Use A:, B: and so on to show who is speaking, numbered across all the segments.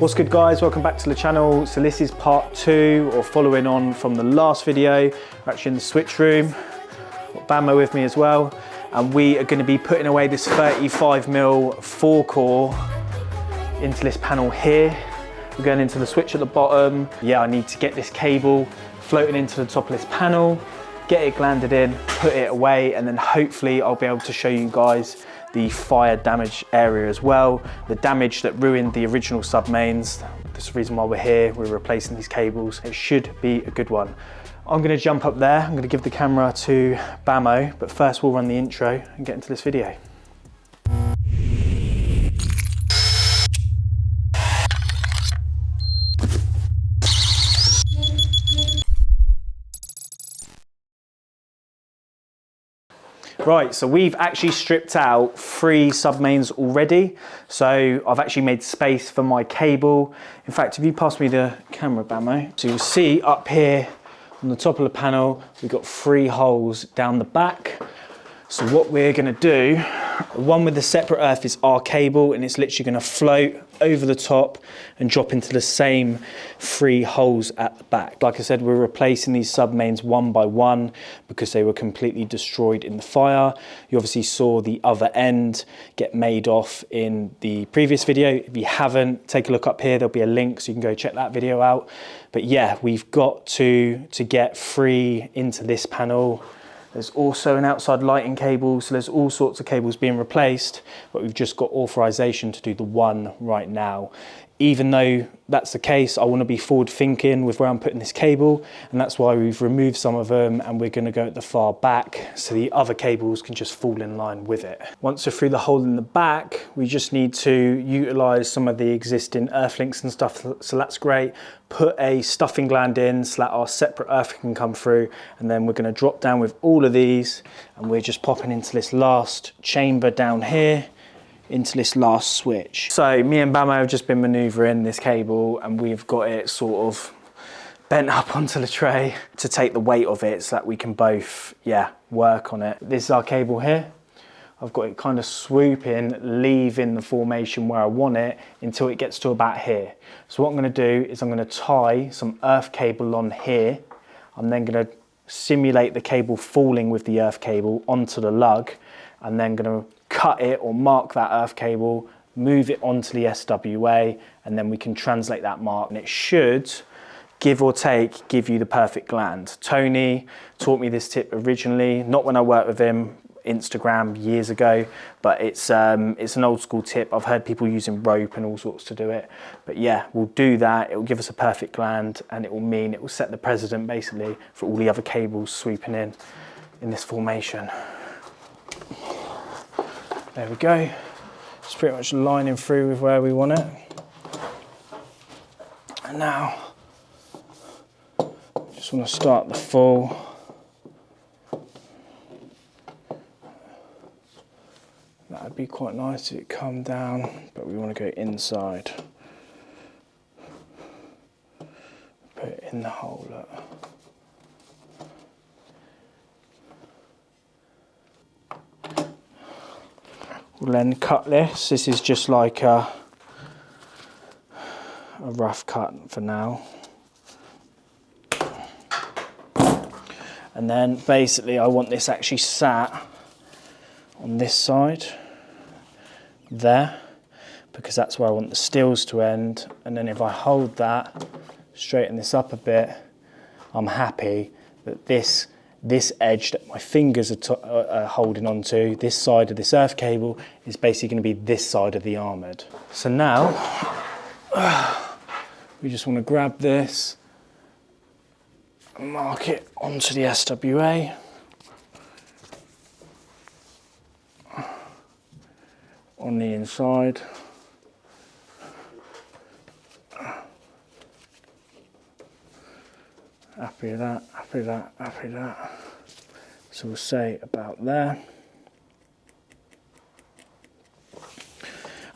A: What's good guys, welcome back to the channel. So this is part 2, or following on from the last video. We're actually in the switch room. Got Bamo with me as well. And we are going to be putting away this 35mm 4-core into this panel here. We're going into the switch at the bottom. Yeah, I need to get this cable floating into the top of this panel, get it glanded in, put it away, and then hopefully I'll be able to show you guys the fire damage area as well, the damage that ruined the original submains. That's the reason why we're here. We're replacing these cables. It should be a good one. I'm gonna jump up there. I'm gonna give the camera to Bamo, but first we'll run the intro and get into this video. Right, so we've actually stripped out 3 submains already. So I've actually made space for my cable. In fact, if you pass me the camera, Bamo, so you'll see up here on the top of the panel, we've got 3 holes down the back. So what we're gonna do, the one with the separate earth is our cable, and it's literally gonna float over the top and drop into the same 3 holes at the back. Like I said, we're replacing these submains one by one because they were completely destroyed in the fire. You obviously saw the other end get made off in the previous video. If you haven't, take a look up here. There'll be a link so you can go check that video out. But yeah, we've got to get 3 into this panel. There's also an outside lighting cable, so there's all sorts of cables being replaced, but we've just got authorization to do the one right now. Even though that's the case, I want to be forward thinking with where I'm putting this cable, and that's why we've removed some of them and we're going to go at the far back so the other cables can just fall in line with it. Once we're through the hole in the back, we just need to utilize some of the existing earth links and stuff, so that's great. Put a stuffing gland in so that our separate earth can come through, and then we're going to drop down with all of these, and we're just popping into this last chamber down here, into this last switch. So me and Bamo have just been maneuvering this cable, and we've got it sort of bent up onto the tray to take the weight of it so that we can both, yeah, work on it. This is our cable here. I've got it kind of swooping, leaving the formation where I want it until it gets to about here. So what I'm going to do is I'm going to tie some earth cable on here. I'm then going to simulate the cable falling with the earth cable onto the lug, and then going to cut it or mark that earth cable, move it onto the SWA, and then we can translate that mark, and it should, give or take, give you the perfect gland. Tony taught me this tip originally, not when I worked with him, Instagram years ago, but it's an old school tip. I've heard people using rope and all sorts to do it, but yeah, we'll do that. It will give us a perfect gland, and it will set the precedent basically for all the other cables swooping in this formation. There we go. It's pretty much lining through with where we want it. And now, just want to start the full. That'd be quite nice if it come down, but we want to go inside. Put it in the hole, look. We'll then cut this. This is just like a rough cut for now. And then basically I want this actually sat on this side there, because that's where I want the steels to end. And then if I hold that, straighten this up a bit, I'm happy that this edge that my fingers are holding onto, this side of this earth cable, is basically going to be this side of the armoured. So now we just want to grab this and mark it onto the SWA. On the inside. Happy with that, happy with that, happy with that. So we'll say about there.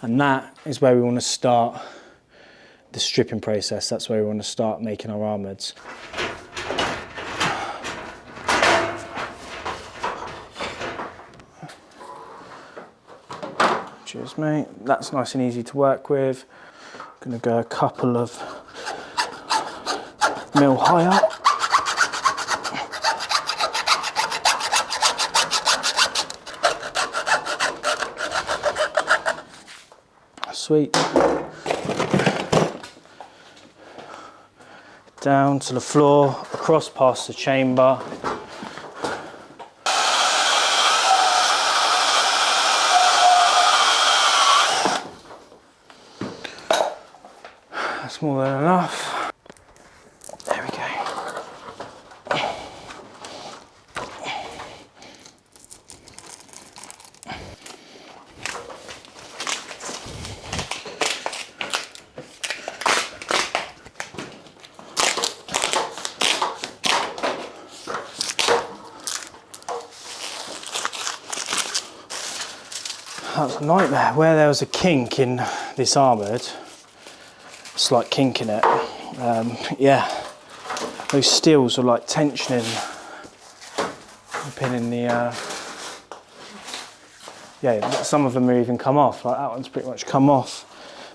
A: And that is where we want to start the stripping process. That's where we want to start making our armoureds. Cheers, mate. That's nice and easy to work with. Gonna go a couple of mil higher. Sweet. Down to the floor, across past the chamber. That's more than enough. There we go. That was a nightmare. Where there was a kink in this armoured, slight kink in it, yeah, those steels are like tensioning, pinning the, yeah, some of them are even come off, like that one's pretty much come off,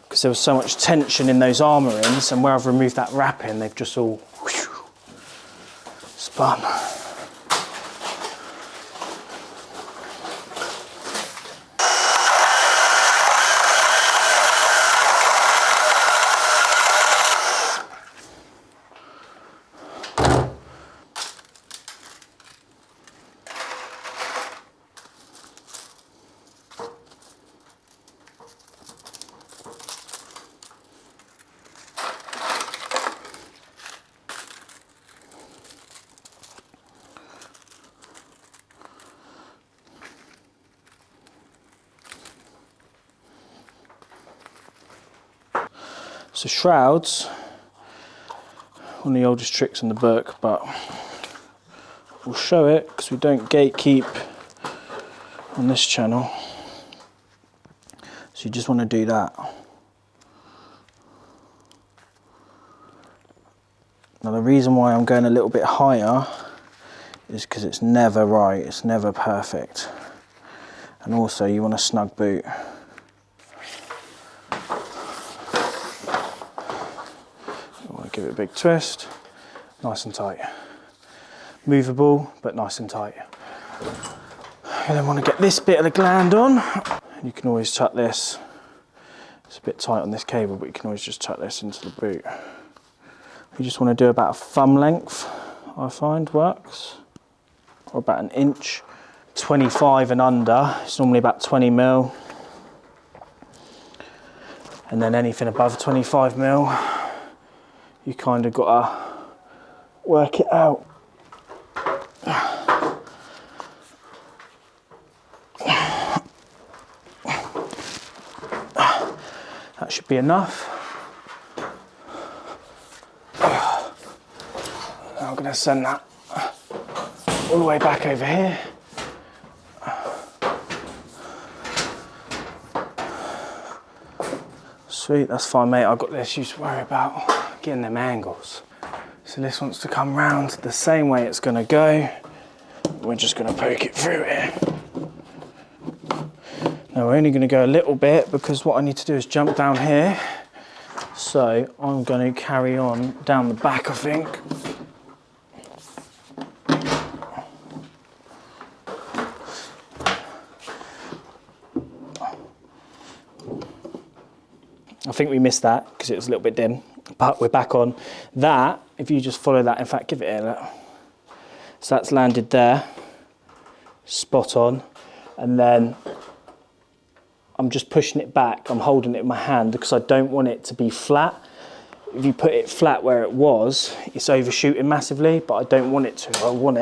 A: because there was so much tension in those armourings, and where I've removed that wrapping, they've just all whew, spun. So shrouds, one of the oldest tricks in the book, but we'll show it because we don't gatekeep on this channel. So you just want to do that. Now the reason why I'm going a little bit higher is because it's never right, it's never perfect. And also you want a snug boot. Give it a big twist, nice and tight. Movable, but nice and tight. You then want to get this bit of the gland on. You can always tuck this. It's a bit tight on this cable, but you can always just tuck this into the boot. You just want to do about a thumb length, I find works, or about an inch. 25 and under, it's normally about 20 mil. And then anything above 25 mil, you kind of got to work it out. That should be enough. Now I'm going to send that all the way back over here. Sweet, that's fine, mate. I've got this. You just worry about getting them angles. So this wants to come round the same way it's going to go. We're just going to poke it through here. Now we're only going to go a little bit because what I need to do is jump down here. So I'm going to carry on down the back, I think. I think we missed that because it was a little bit dim, but we're back on. That, if you just follow that, in fact, give it here, look. So that's landed there, spot on. And then I'm just pushing it back. I'm holding it in my hand because I don't want it to be flat. If you put it flat where it was, it's overshooting massively, but I don't want it to. I want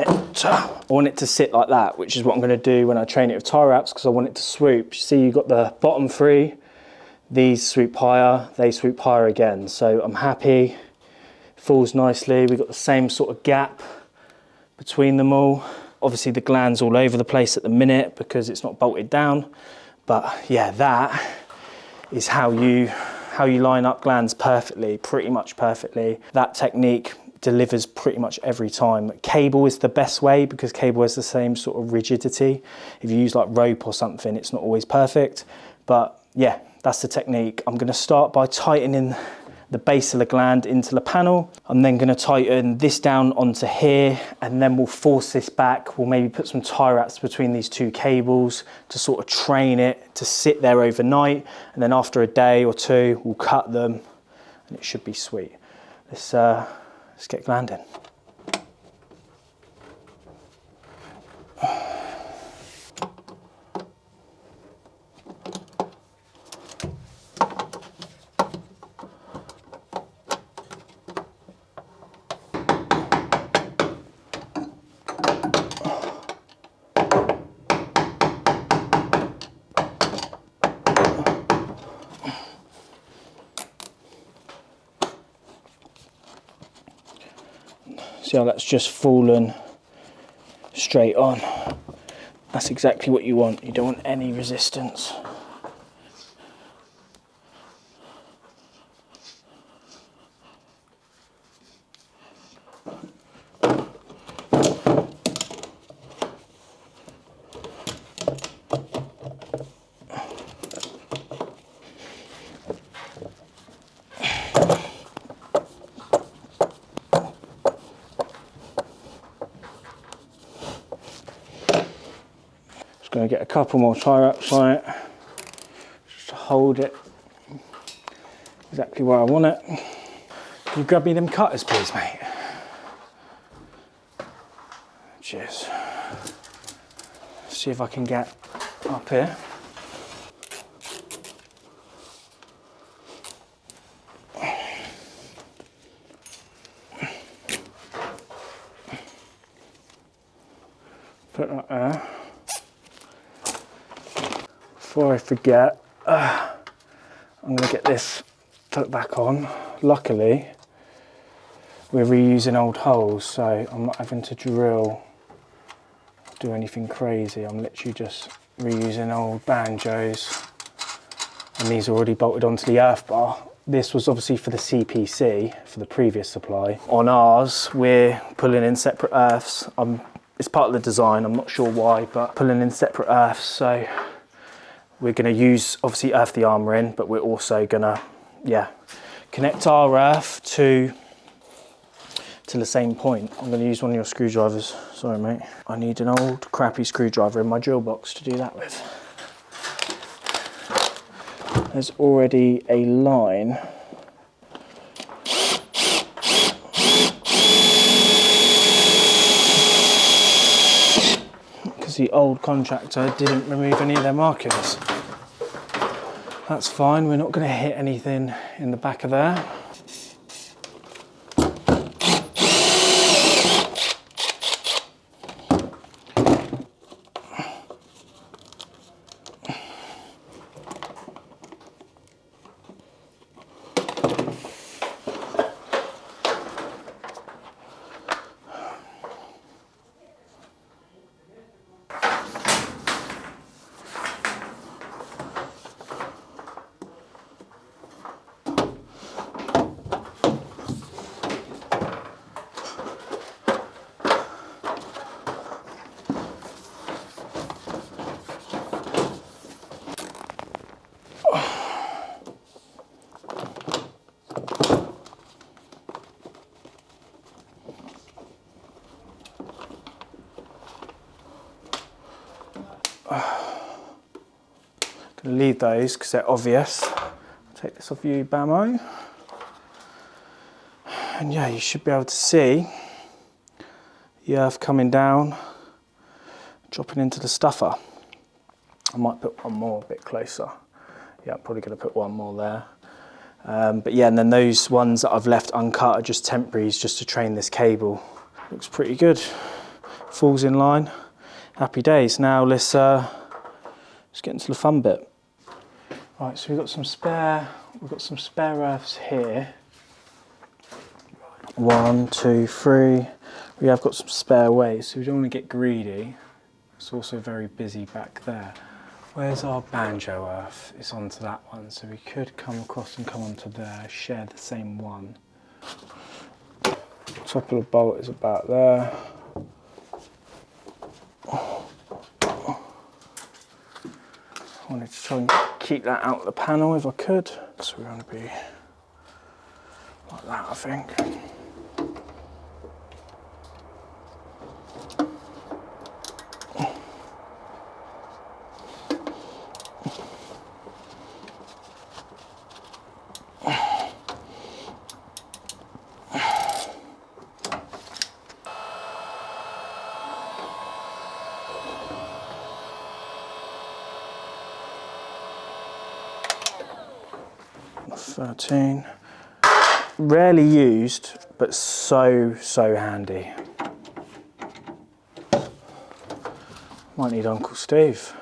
A: it to sit like that, which is what I'm going to do when I train it with tie wraps, because I want it to swoop. You see, you've got the bottom three. These swoop higher, they swoop higher again. So I'm happy, falls nicely. We've got the same sort of gap between them all. Obviously the gland's all over the place at the minute because it's not bolted down. But yeah, that is how you line up glands perfectly, pretty much perfectly. That technique delivers pretty much every time. Cable is the best way because cable has the same sort of rigidity. If you use like rope or something, it's not always perfect. But yeah, That's the technique. I'm going to start by tightening the base of the gland into the panel. I'm then going to tighten this down onto here, and then we'll force this back. We'll maybe put some tie wraps between these two cables to sort of train it to sit there overnight, and then after a day or two we'll cut them and it should be sweet. Let's get Gland in. See how that's just fallen straight on. That's exactly what you want. You don't want any resistance. Going to get a couple more tie wraps on it, just to hold it exactly where I want it. Can you grab me them cutters, please, mate? Cheers. See if I can get up here. Put that there. Before I forget, I'm going to get this put back on. Luckily, we're reusing old holes, so I'm not having to drill, do anything crazy. I'm literally just reusing old banjos, and these are already bolted onto the earth bar. This was obviously for the CPC, for the previous supply. On ours, we're pulling in separate earths. It's part of the design, I'm not sure why, but pulling in separate earths, so we're going to use, obviously, earth the armour in, but we're also going to, connect our earth to the same point. I'm going to use one of your screwdrivers. Sorry, mate. I need an old crappy screwdriver in my drill box to do that with. There's already a line. Because the old contractor didn't remove any of their markings. That's fine, we're not going to hit anything in the back of there. Gonna leave those because they're obvious. Take this off you, Bamo. And yeah, you should be able to see the earth coming down, dropping into the stuffer. I might put one more a bit closer. Yeah, I'm probably gonna put one more there. But yeah, and then those ones that I've left uncut are just temporaries, just to train this cable. Looks pretty good. Falls in line. Happy days. Now let's get into the fun bit. Right, so we've got some spare earths here. 1, 2, 3. We have got some spare ways, so we don't want to get greedy. It's also very busy back there. Where's our banjo earth? It's onto that one, so we could come across and come onto there, share the same one. Top of the bolt is about there. wanted to try and keep that out of the panel if I could. So we're going to be like that, I think. Rarely used, but so handy. Might need Uncle Steve.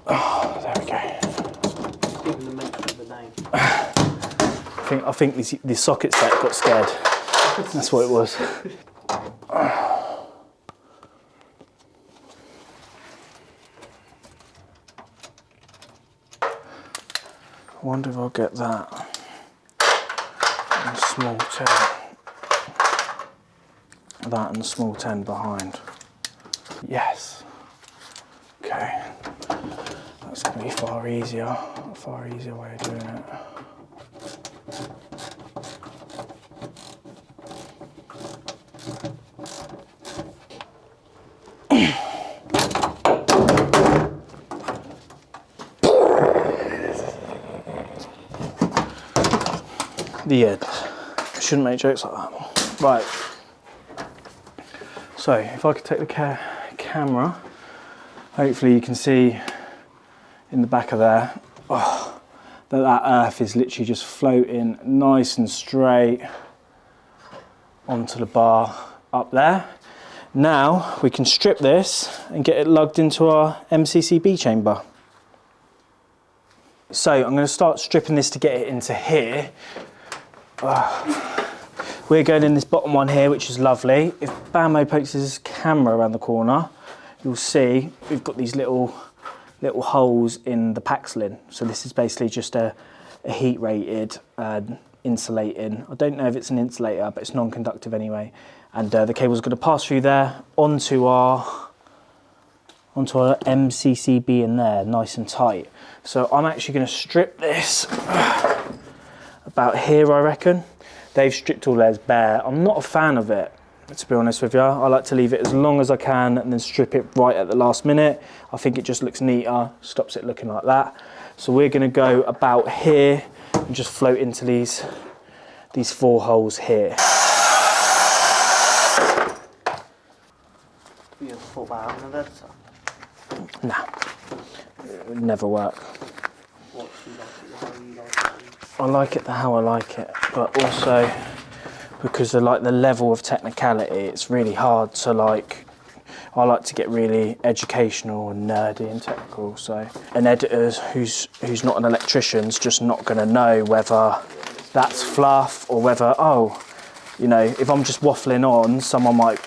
A: Oh, there we go.
B: Even the mention of the name.
A: I think the socket set got scared. That's what it was. I wonder if I'll get that and small 10. That and small 10 behind. Yes. Okay. That's going to be a far easier way of doing it. The end. I shouldn't make jokes like that. Right. So if I could take the camera, hopefully you can see in the back of there that earth is literally just floating nice and straight onto the bar up there. Now we can strip this and get it lugged into our MCCB chamber. So I'm going to start stripping this to get it into here. We're going in this bottom one here, which is lovely. If Bamo pokes his camera around the corner, you'll see we've got these little holes in the Paxlin. So this is basically just a heat rated insulating. I don't know if it's an insulator, but it's non-conductive anyway. And the cable's going to pass through there onto our MCCB in there, nice and tight. So I'm actually going to strip this about here, I reckon. They've stripped all theirs bare. I'm not a fan of it, to be honest with you. I like to leave it as long as I can and then strip it right at the last minute. I think it just looks neater, stops it looking like that. So we're going to go about here and just float into these 4 holes here.
B: You ever thought about having an editor?
A: Nah, it would never work.
B: What do you like it, how you like it?
A: I like it how I like it, but also because of like the level of technicality, it's really hard to like. I like to get really educational and nerdy and technical. So an editor who's not an electrician's just not going to know whether that's fluff or whether if I'm just waffling on, someone might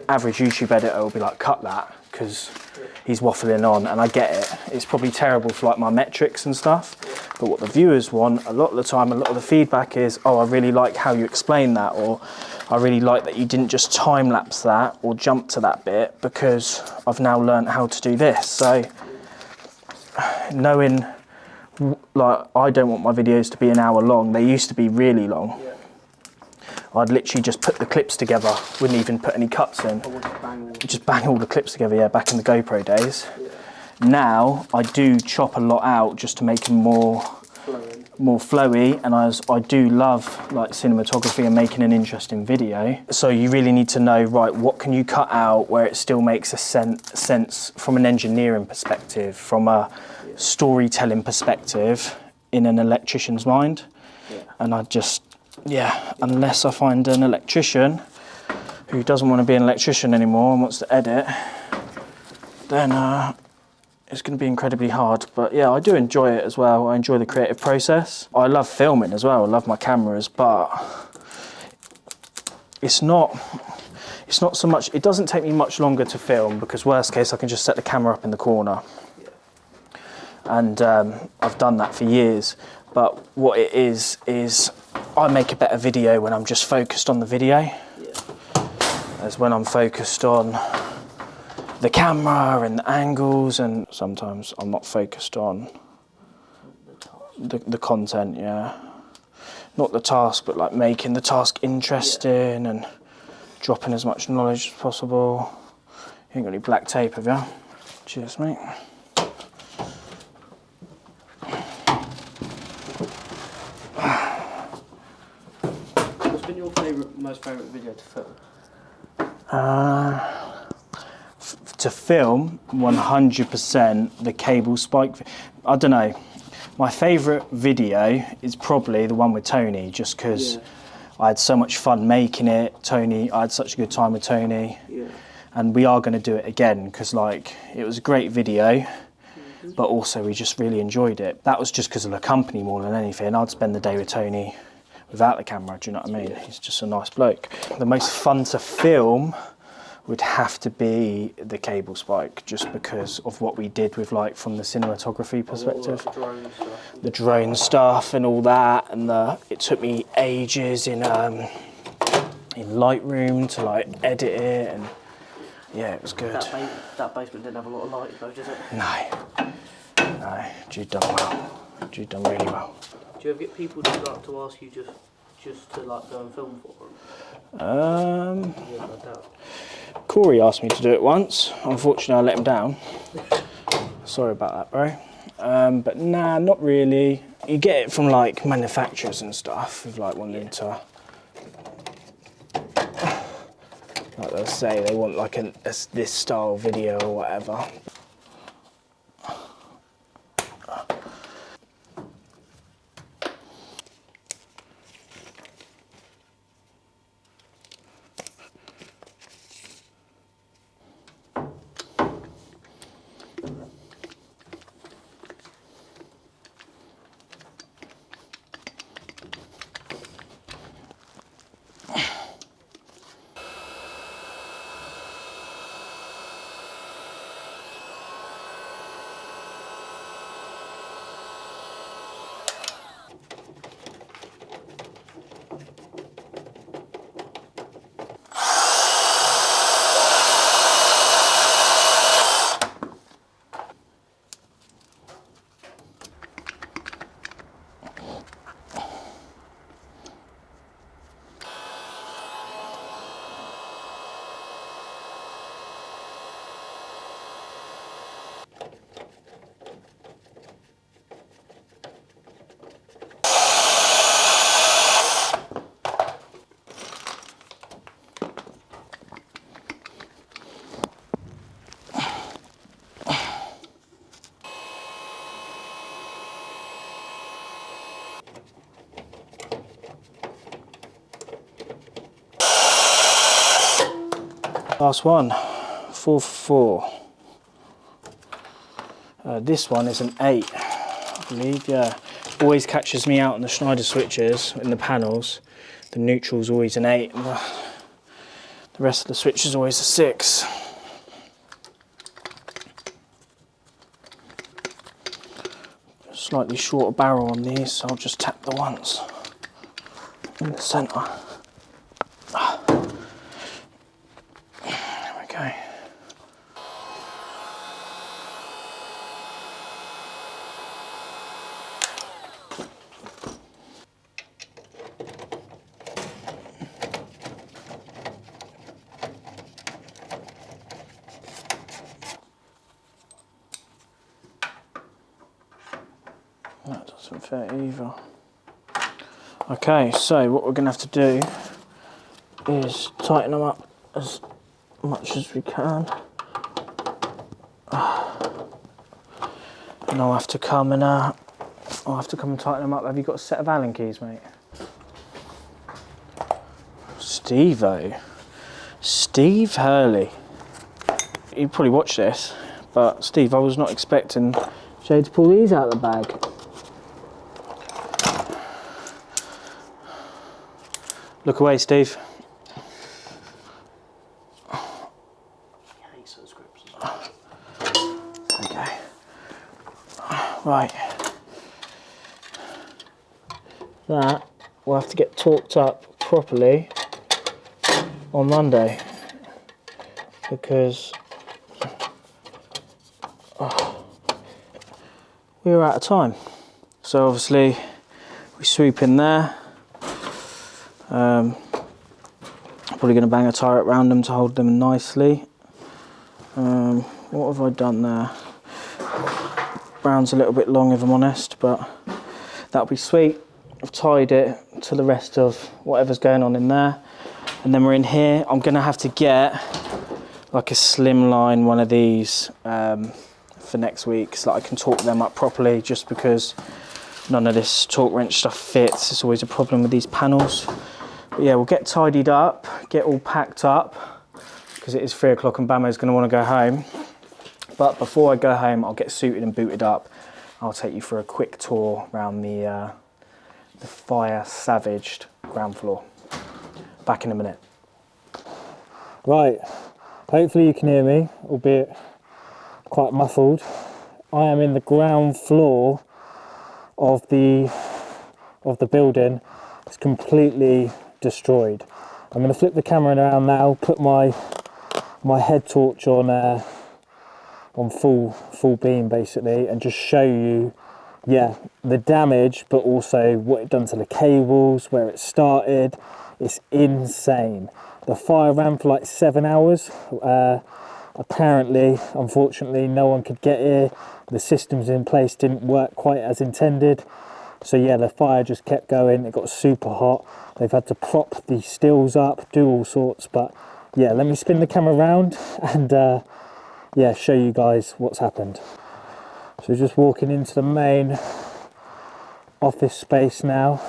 A: average YouTube editor will be like, cut that because he's waffling on, and I get it. It's probably terrible for like my metrics and stuff. But what the viewers want, a lot of the time, a lot of the feedback is, oh, I really like how you explain that, or I really like that you didn't just time lapse that or jump to that bit because I've now learned how to do this. So knowing, like, I don't want my videos to be an hour long. They used to be really long. Yeah. I'd literally just put the clips together, wouldn't even put any cuts in. Just bang all the clips together, yeah, back in the GoPro days. Yeah. Now I do chop a lot out just to make them more flowy, and I do love like cinematography and making an interesting video. So you really need to know, right, what can you cut out where it still makes a sense from an engineering perspective, from a storytelling perspective in an electrician's mind. Yeah. And unless I find an electrician who doesn't want to be an electrician anymore and wants to edit, then it's going to be incredibly hard. But yeah, I do enjoy it as well. I enjoy the creative process. I love filming as well. I love my cameras, but it's not so much, it doesn't take me much longer to film because worst case I can just set the camera up in the corner. And I've done that for years. But what it is I make a better video when I'm just focused on the video. As when I'm focused on the camera and the angles, and sometimes I'm not focused on the content, yeah. Not the task, but like making the task interesting and dropping as much knowledge as possible. You ain't got any black tape, have you? Cheers, mate.
B: What's been your most favourite video to film?
A: To film, 100% the cable spike. I don't know. My favourite video is probably the one with Tony, just because I had so much fun making it. I had such a good time with Tony.
B: Yeah.
A: And we are going to do it again, because like it was a great video, but also we just really enjoyed it. That was just because of the company more than anything. I'd spend the day with Tony without the camera, do you know what I mean? He's just a nice bloke. The most fun to film would have to be the cable spike, just because of what we did with, like, from the cinematography perspective. The drone stuff and all that, and it took me ages in Lightroom to like edit it, and yeah, it was good.
B: That basement didn't have a lot of light though, did it?
A: No, Jude done well. Jude done really well.
B: Do you ever get people to like to ask you just to like go and film for them? Yeah, I doubt.
A: Corey asked me to do it once. Unfortunately, I let him down. Sorry about that, bro. But nah, not really. You get it from like manufacturers and stuff, with like wanting to. Like they'll say they want like this style video or whatever. Last one, 4 for 4. This one is an 8, I believe, yeah. Always catches me out on the Schneider switches in the panels. The neutral's always an 8, and the rest of the switch is always a 6. Slightly shorter barrel on these, so I'll just tap the once in the centre. Okay. That doesn't fit either. Okay, so what we're going to have to do is tighten them up as much as we can. And I'll have to come and tighten them up. Have you got a set of Allen keys, mate? Steve-o. Steve Hurley. You probably watch this, but Steve, I was not expecting Jay to pull these out of the bag. Look away, Steve. Okay. Right. That will have to get torqued up properly on Monday, because we were out of time. So obviously we sweep in there. Probably going to bang a tie around them to hold them nicely. What have I done there? Brown's a little bit long if I'm honest, but that'll be sweet. I've tied it to the rest of whatever's going on in there. And then we're in here. I'm going to have to get like a slimline one of these for next week so that I can torque them up properly, just because none of this torque wrench stuff fits. It's always a problem with these panels. But yeah, we'll get tidied up, get all packed up, because it is 3 o'clock and Bamo's going to want to go home. But before I go home, I'll get suited and booted up. I'll take you for a quick tour around the fire savaged ground floor. Back in a minute. Right, hopefully you can hear me, albeit quite muffled. I am in the ground floor of the building. It's completely destroyed. I'm going to flip the camera around now, put my head torch on full beam basically, and just show you, yeah, the damage, but also what it done to the cables, where it started. It's insane. The fire ran for like 7 hours. Apparently, unfortunately, no one could get here. The systems in place didn't work quite as intended. So yeah, the fire just kept going. It got super hot. They've had to prop the stills up, do all sorts. But yeah, let me spin the camera around and yeah, show you guys what's happened. So just walking into the main office space now.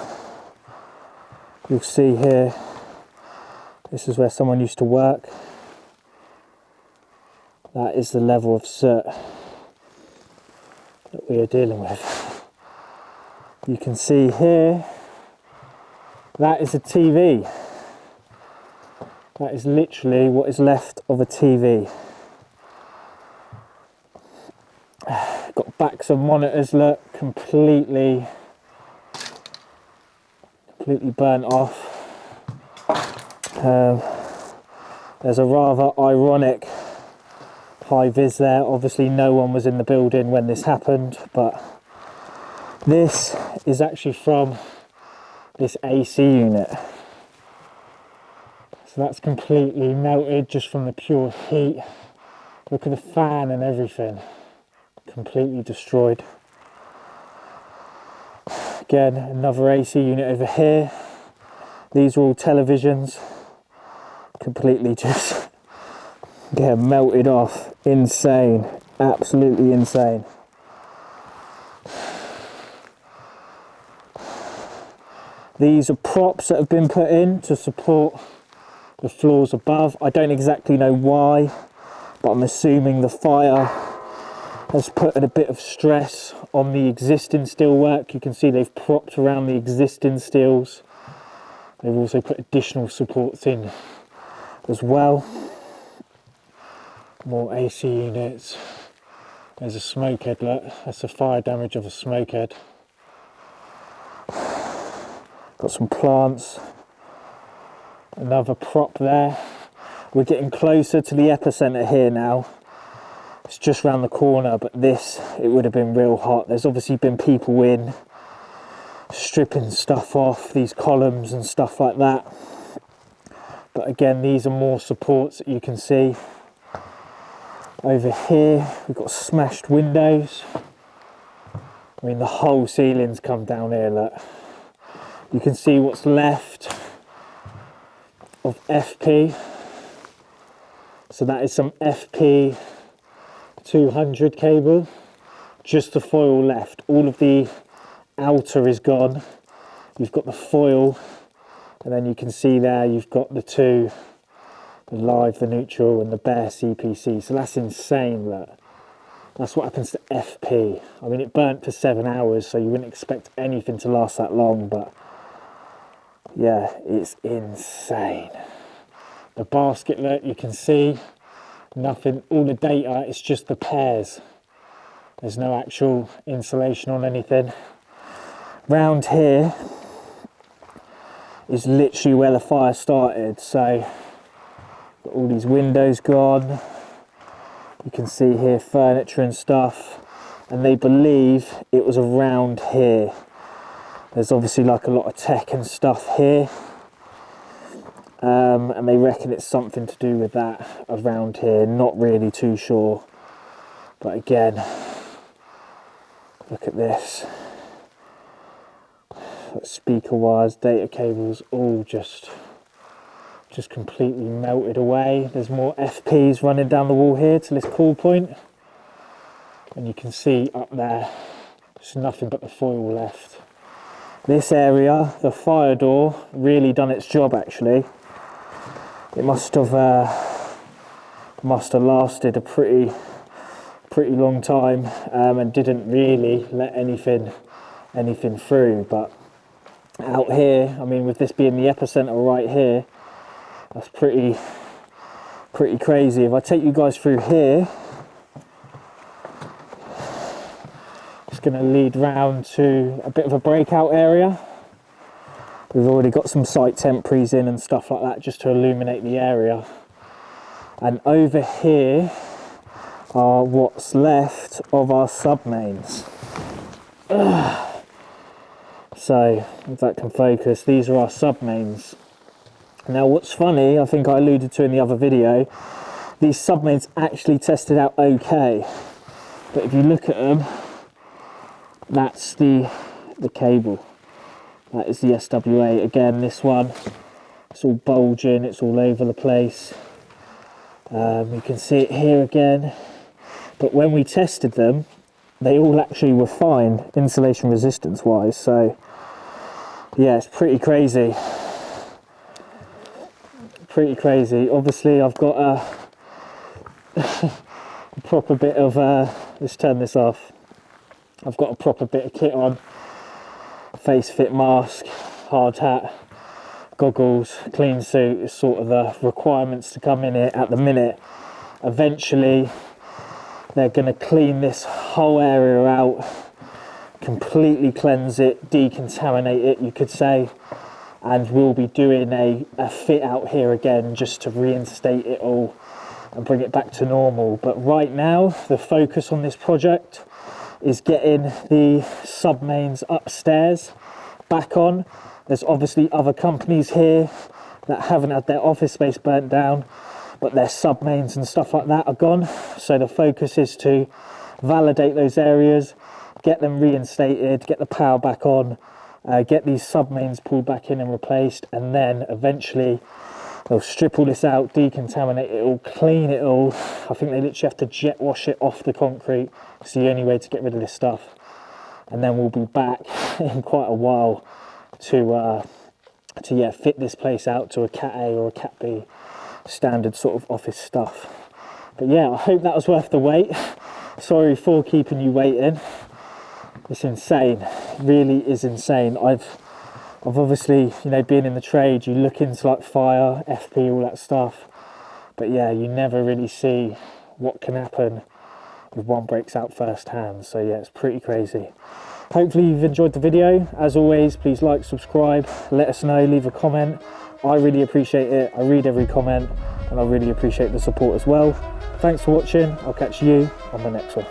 A: You'll see here, this is where someone used to work. That is the level of soot that we are dealing with. You can see here, that is a TV. That is literally what is left of a TV. Got backs of monitors, look, completely burnt off. There's a rather ironic high vis there. Obviously no one was in the building when this happened, but this is actually from this AC unit. So that's completely melted just from the pure heat. Look at the fan and everything, completely destroyed. Again, another AC unit over here. These are all televisions, completely just melted off. Insane, absolutely insane. These are props that have been put in to support the floors above. I don't exactly know why, but I'm assuming the fire has put a bit of stress on the existing steelwork. You can see they've propped around the existing steels. They've also put additional supports in as well. More AC units. There's a smoke head, look. That's the fire damage of a smoke head. Got some plants. Another prop there. We're getting closer to the epicenter here now. It's just round the corner, but this, it would have been real hot. There's obviously been people in stripping stuff off, these columns and stuff like that. But again, these are more supports that you can see. Over here, we've got smashed windows. I mean, the whole ceiling's come down here, look. You can see what's left of FP. So that is some FP 200 cable, just the foil left. All of the outer is gone. You've got the foil, and then you can see there you've got the two, the live, the neutral, and the bare CPC. So that's insane, look. That's what happens to FP. I mean, it burnt for 7 hours, so you wouldn't expect anything to last that long, but yeah, it's insane. The basket, look, you can see nothing, all the data, it's just the pairs. There's no actual insulation on anything. Round here is literally where the fire started. So got all these windows gone. You can see here furniture and stuff. and they believe it was around here. There's obviously like a lot of tech and stuff here, and they reckon it's something to do with that around here. Not really too sure, but again, look at this. Speaker wires, data cables, all just completely melted away. There's more FPs running down the wall here to this cool point, and you can see up there there's nothing but the foil left. This area, the fire door, really done its job actually. It must have lasted a pretty long time, and didn't really let anything through. But out here, I mean, with this being the epicenter right here, that's pretty crazy. If I take you guys through here, it's going to lead round to a bit of a breakout area. We've already got some site temporaries in and stuff like that just to illuminate the area. And over here are what's left of our submains. So, if that can focus, these are our submains. Now what's funny, I think I alluded to in the other video, these submains actually tested out okay. But if you look at them, that's the cable. That is the SWA. Again, this one, it's all bulging, it's all over the place. You can see it here again. But when we tested them, they all actually were fine, insulation resistance wise. So yeah, it's pretty crazy. Pretty crazy. Obviously I've got a proper bit of, let's turn this off. I've got a proper bit of kit on. Face fit mask, hard hat, goggles, clean suit is sort of the requirements to come in here at the minute. Eventually they're going to clean this whole area out, completely cleanse it, decontaminate it, you could say, and we'll be doing a fit out here again just to reinstate it all and bring it back to normal. But right now the focus on this project is getting the submains upstairs back on. There's obviously other companies here that haven't had their office space burnt down, but their submains and stuff like that are gone. So the focus is to validate those areas, get them reinstated, get the power back on, get these submains pulled back in and replaced, and then eventually they'll strip all this out, decontaminate it all, clean it all. I think they literally have to jet wash it off the concrete. It's the only way to get rid of this stuff. And then we'll be back in quite a while to fit this place out to a Cat A or a Cat B standard sort of office stuff. But yeah, I hope that was worth the wait. Sorry for keeping you waiting. It's insane. It really is insane. I've obviously, you know, being in the trade, you look into like fire, FP, all that stuff. But yeah, you never really see what can happen if one breaks out firsthand. So yeah, it's pretty crazy. Hopefully you've enjoyed the video. As always, please like, subscribe, let us know, leave a comment. I really appreciate it. I read every comment and I really appreciate the support as well. Thanks for watching. I'll catch you on the next one.